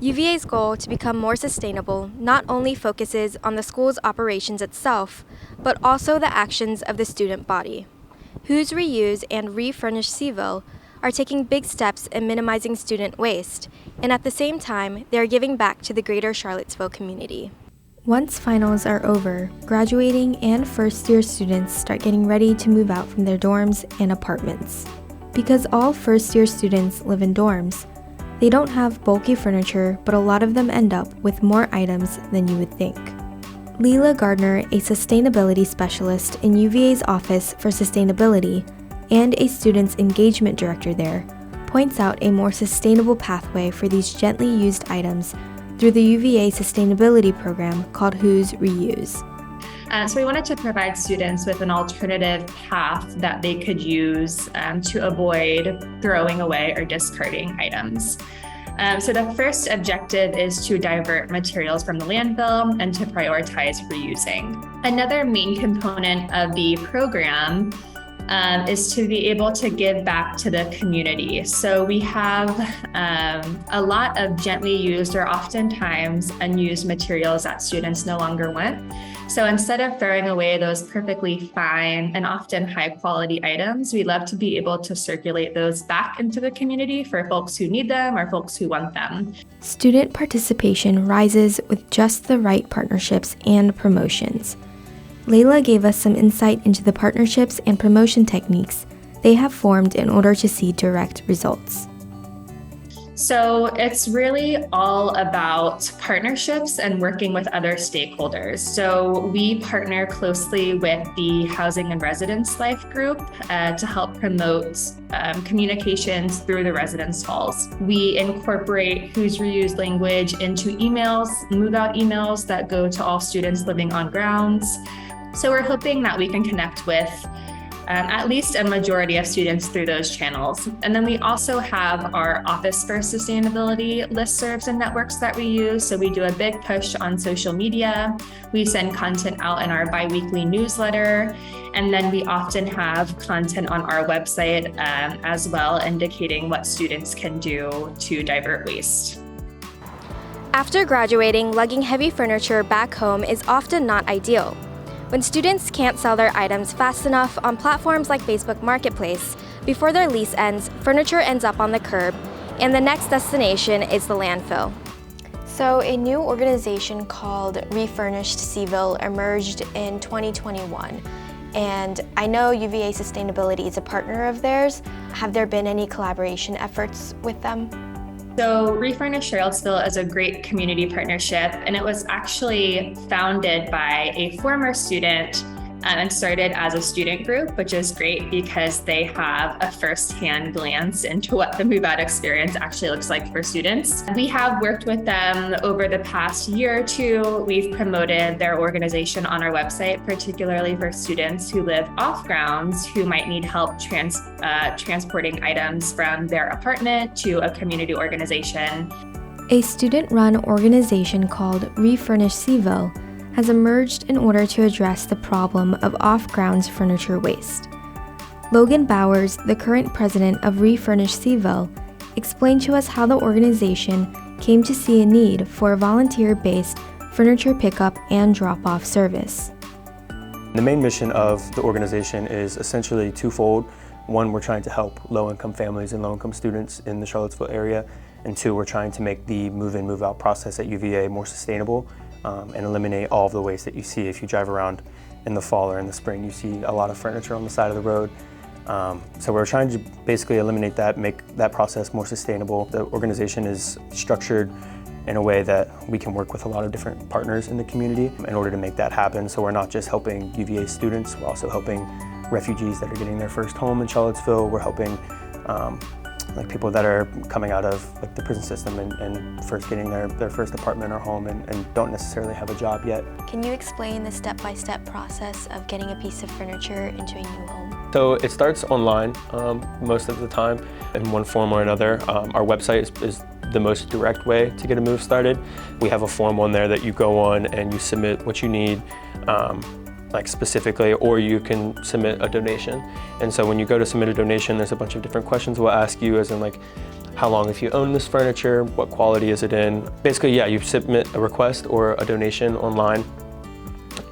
UVA's goal to become more sustainable not only focuses on the school's operations itself, but also the actions of the student body. Who's ReUse and Refurnished Cville are taking big steps in minimizing student waste, and at the same time, they are giving back to the greater Charlottesville community. Once finals are over, graduating and first-year students start getting ready to move out from their dorms and apartments. Because all first-year students live in dorms, they don't have bulky furniture, but a lot of them end up with more items than you would think. Leela Gardner, a sustainability specialist in UVA's Office for Sustainability and a students' engagement director there, points out a more sustainable pathway for these gently used items through the UVA sustainability program called Who's ReUse. So we wanted to provide students with an alternative path that they could use to avoid throwing away or discarding items. So the first objective is to divert materials from the landfill and to prioritize reusing. Another main component of the program is to be able to give back to the community. So we have a lot of gently used or oftentimes unused materials that students no longer want. So instead of throwing away those perfectly fine and often high quality items, we love to be able to circulate those back into the community for folks who need them or folks who want them. Student participation rises with just the right partnerships and promotions. Layla gave us some insight into the partnerships and promotion techniques they have formed in order to see direct results. So it's really all about partnerships and working with other stakeholders. So we partner closely with the Housing and Residence Life Group to help promote communications through the residence halls. We incorporate Who's ReUse language into emails, move-out emails that go to all students living on grounds. So we're hoping that we can connect with at least a majority of students through those channels. And then we also have our Office for Sustainability listservs and networks that we use. So we do a big push on social media. We send content out in our bi-weekly newsletter. And then we often have content on our website as well, indicating what students can do to divert waste. After graduating, lugging heavy furniture back home is often not ideal. When students can't sell their items fast enough on platforms like Facebook Marketplace, before their lease ends, furniture ends up on the curb, and the next destination is the landfill. So a new organization called Refurnished Cville emerged in 2021, and I know UVA Sustainability is a partner of theirs. Have there been any collaboration efforts with them? So Refurnished Charlottesville is a great community partnership, and it was actually founded by a former student and started as a student group, which is great because they have a first-hand glance into what the move-out experience actually looks like for students. We have worked with them over the past year or two. We've promoted their organization on our website, particularly for students who live off grounds who might need help transporting items from their apartment to a community organization. A student-run organization called Refurnished Cville has emerged in order to address the problem of off-grounds furniture waste. Logan Bowers, the current president of Refurnished Cville, explained to us how the organization came to see a need for a volunteer-based furniture pickup and drop-off service. The main mission of the organization is essentially twofold. One, we're trying to help low-income families and low-income students in the Charlottesville area, and two, we're trying to make the move-in, move-out process at UVA more sustainable and eliminate all of the waste that you see if you drive around in the fall or in the spring. You see a lot of furniture on the side of the road. So we're trying to basically eliminate that, make that process more sustainable. The organization is structured in a way that we can work with a lot of different partners in the community in order to make that happen. So we're not just helping UVA students, we're also helping refugees that are getting their first home in Charlottesville. We're helping like people that are coming out of like the prison system and first getting their first apartment or home and don't necessarily have a job yet. Can you explain the step-by-step process of getting a piece of furniture into a new home? So it starts online most of the time in one form or another. Our website is the most direct way to get a move started. We have a form on there that you go on and you submit what you need, like specifically, or you can submit a donation. And so when you go to submit a donation, there's a bunch of different questions we'll ask you, as in like, how long have you owned this furniture, what quality is it in. Basically, yeah, you submit a request or a donation online.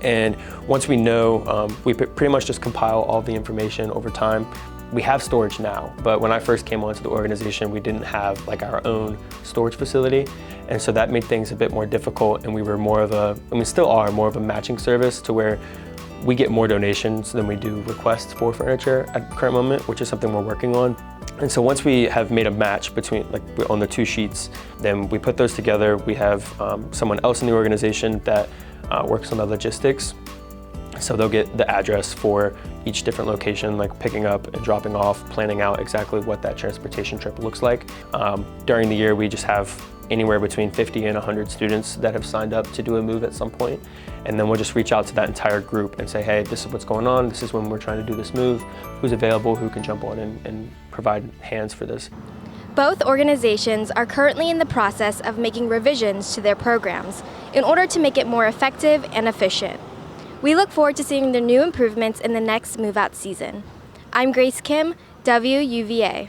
And once we know, we pretty much just compile all the information over time. We have storage now, but when I first came onto the organization, we didn't have like our own storage facility. And so that made things a bit more difficult, and we were more of a, and we still are, more of a matching service to where we get more donations than we do requests for furniture at the current moment, which is something we're working on. And so once we have made a match between, like on the two sheets, then we put those together. We have someone else in the organization that works on the logistics. So they'll get the address for each different location, like picking up and dropping off, planning out exactly what that transportation trip looks like. During the year, we just have anywhere between 50 and 100 students that have signed up to do a move at some point. And then we'll just reach out to that entire group and say, hey, this is what's going on. This is when we're trying to do this move. Who's available, who can jump on and provide hands for this. Both organizations are currently in the process of making revisions to their programs in order to make it more effective and efficient. We look forward to seeing the new improvements in the next move-out season. I'm Grace Kim, WUVA.